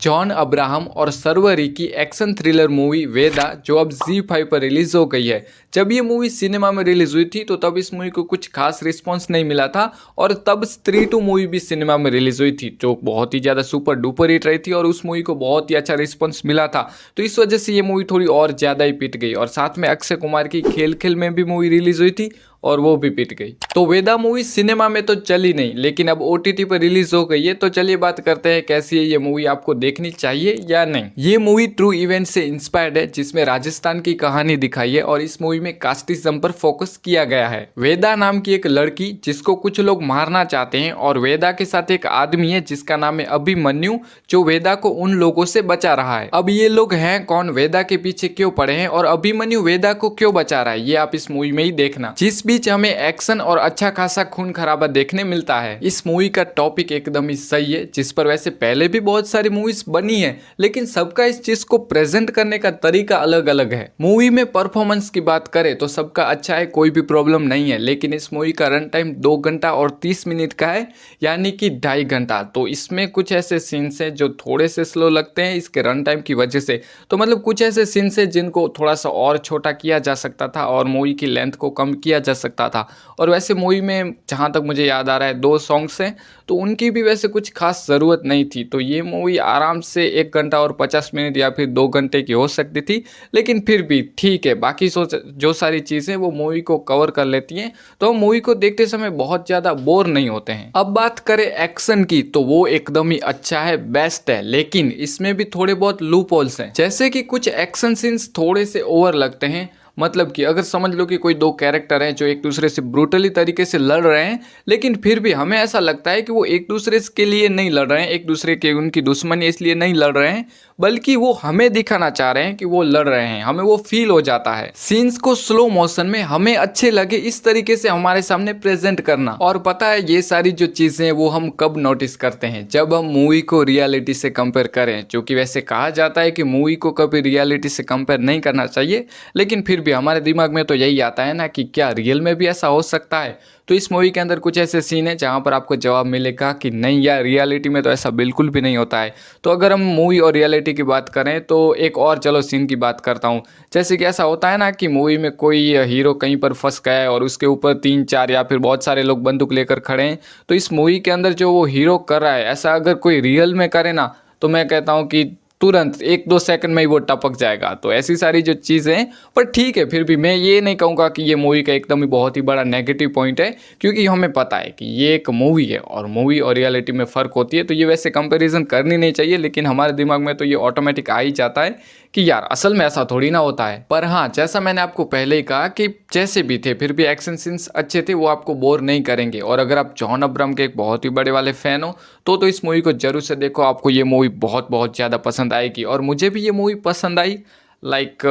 John Abraham और सर्वरी की action thriller movie वेदा जो अब ZEE5 पर रिलीज हो गई है। जब ये मूवी सिनेमा में रिलीज हुई थी तो तब इस मूवी को कुछ खास रिस्पांस नहीं मिला था और तब स्त्री 2 मूवी भी सिनेमा में रिलीज हुई थी जो बहुत ही ज़्यादा सुपर डुपर हिट रही थी और उस मूवी को बहुत ही अच्छा रिस्पांस मिला था। तो इस वजह से ये मूवी थोड़ी और ज़्यादा ही पिट गई और साथ में अक्षय कुमार की खेल खेल में भी मूवी रिलीज हुई थी और वो भी पिट गई। तो वेदा मूवी सिनेमा में तो चली नहीं लेकिन अब OTT पर रिलीज हो गई है। तो चलिए बात करते हैं कैसी है ये मूवी, आपको देखनी चाहिए या नहीं। ये मूवी ट्रू इवेंट से इंस्पायर्ड है जिसमें राजस्थान की कहानी दिखाई है और इस मूवी में कास्टिज्म पर फोकस किया गया है। वेदा नाम की एक लड़की जिसको कुछ लोग मारना चाहते हैं और वेदा के साथ एक आदमी है जिसका नाम है अभिमन्यु जो वेदा को उन लोगों से बचा रहा है। अब ये लोग हैं कौन, वेदा के पीछे क्यों पड़े हैं और अभिमन्यु वेदा को क्यों बचा रहा है, ये आप इस मूवी में ही देखना। जिस बीच हमें एक्शन और अच्छा खासा खून खराबा देखने मिलता है। इस मूवी का टॉपिक एकदम ही सही है जिस पर वैसे पहले भी बहुत सारी मूवीज बनी है लेकिन सबका इस चीज को प्रेजेंट करने का तरीका अलग अलग है। मूवी में परफॉर्मेंस की बात करें तो सबका अच्छा है, कोई भी प्रॉब्लम नहीं है, लेकिन इस मूवी का रन टाइम 2 घंटा और 30 मिनट का है यानी कि 2.5 घंटा। तो इसमें कुछ ऐसे सीन्स हैं जो थोड़े से स्लो लगते हैं इसके रन टाइम की वजह से। तो मतलब कुछ ऐसे सीन्स हैं जिनको थोड़ा सा और छोटा किया जा सकता था और मूवी की लेंथ को कम किया जा सकता था। और वैसे मूवी में जहाँ तक मुझे याद आ रहा है 2 सॉन्ग्स हैं तो उनकी भी वैसे कुछ खास ज़रूरत नहीं थी। तो ये मूवी आराम से 1 घंटा और 50 मिनट या फिर 2 घंटे की हो सकती थी, लेकिन फिर भी ठीक है। बाकी जो सारी चीज़ें वो मूवी को कवर कर लेती हैं तो मूवी को देखते समय बहुत ज़्यादा बोर नहीं होते हैं। अब बात करें एक्शन की तो वो एकदम ही अच्छा है, बेस्ट है, लेकिन इसमें भी थोड़े बहुत लूप होल्स हैं। जैसे कि कुछ एक्शन सीन्स थोड़े से ओवर लगते हैं। मतलब कि अगर समझ लो कि कोई 2 कैरेक्टर हैं जो एक दूसरे से ब्रूटली तरीके से लड़ रहे हैं लेकिन फिर भी हमें ऐसा लगता है कि वो एक दूसरे के लिए नहीं लड़ रहे हैं, एक दूसरे के उनकी दुश्मनी इसलिए नहीं लड़ रहे हैं बल्कि वो हमें दिखाना चाह रहे हैं कि वो लड़ रहे हैं। हमें वो फील हो जाता है। सीन्स को स्लो मोशन में हमें अच्छे लगे इस तरीके से हमारे सामने प्रेजेंट करना। और पता है ये सारी जो चीज़ें वो हम कब नोटिस करते हैं, जब हम मूवी को रियलिटी से कंपेयर करें। जो कि वैसे कहा जाता है कि मूवी को कभी रियलिटी से कंपेयर नहीं करना चाहिए, लेकिन फिर भी हमारे दिमाग में तो यही आता है ना कि क्या रियल में भी ऐसा हो सकता है। तो इस मूवी के अंदर कुछ ऐसे सीन है जहाँ पर आपको जवाब मिलेगा कि नहीं यार, रियलिटी में तो ऐसा बिल्कुल भी नहीं होता है। तो अगर हम मूवी और रियलिटी की बात करें तो एक और चलो सीन की बात करता हूँ। जैसे कि ऐसा होता है ना कि मूवी में कोई हीरो कहीं पर फंस गया है और उसके ऊपर 3-4 या फिर बहुत सारे लोग बंदूक लेकर खड़े हैं। तो इस मूवी के अंदर जो वो हीरो कर रहा है ऐसा अगर कोई रियल में करे ना तो मैं कहता हूँ कि तुरंत 1-2 सेकंड में ही वो टपक जाएगा। तो ऐसी सारी जो चीज़ें, पर ठीक है, फिर भी मैं ये नहीं कहूँगा कि ये मूवी का एकदम ही बहुत ही बड़ा नेगेटिव पॉइंट है, क्योंकि हमें पता है कि ये एक मूवी है और मूवी और रियलिटी में फ़र्क होती है। तो ये वैसे कंपैरिजन करनी नहीं चाहिए, लेकिन हमारे दिमाग में तो ये ऑटोमेटिक आ ही जाता है कि यार असल में ऐसा थोड़ी ना होता है। पर हाँ, जैसा मैंने आपको पहले ही कहा कि जैसे भी थे फिर भी एक्शन सीन्स अच्छे थे, वो आपको बोर नहीं करेंगे। और अगर आप जॉन अब्राहम के एक बहुत ही बड़े वाले फ़ैन हो तो इस मूवी को जरूर से देखो, आपको ये मूवी बहुत बहुत ज़्यादा पसंद आएगी। और मुझे भी ये मूवी पसंद आई, लाइक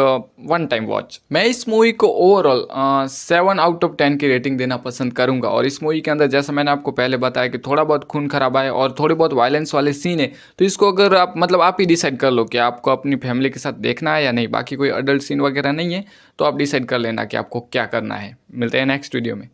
1 टाइम वॉच। मैं इस मूवी को ओवरऑल 7 आउट ऑफ 10 की रेटिंग देना पसंद करूंगा। और इस मूवी के अंदर जैसा मैंने आपको पहले बताया कि थोड़ा बहुत खून खराबा है और थोड़े बहुत वायलेंस वाले सीन है। तो इसको अगर आप आप ही डिसाइड कर लो कि आपको अपनी फैमिली के साथ देखना है या नहीं। बाकी कोई अडल्ट सीन वगैरह नहीं है, तो आप डिसाइड कर लेना कि आपको क्या करना है। मिलते हैं नेक्स्ट वीडियो में।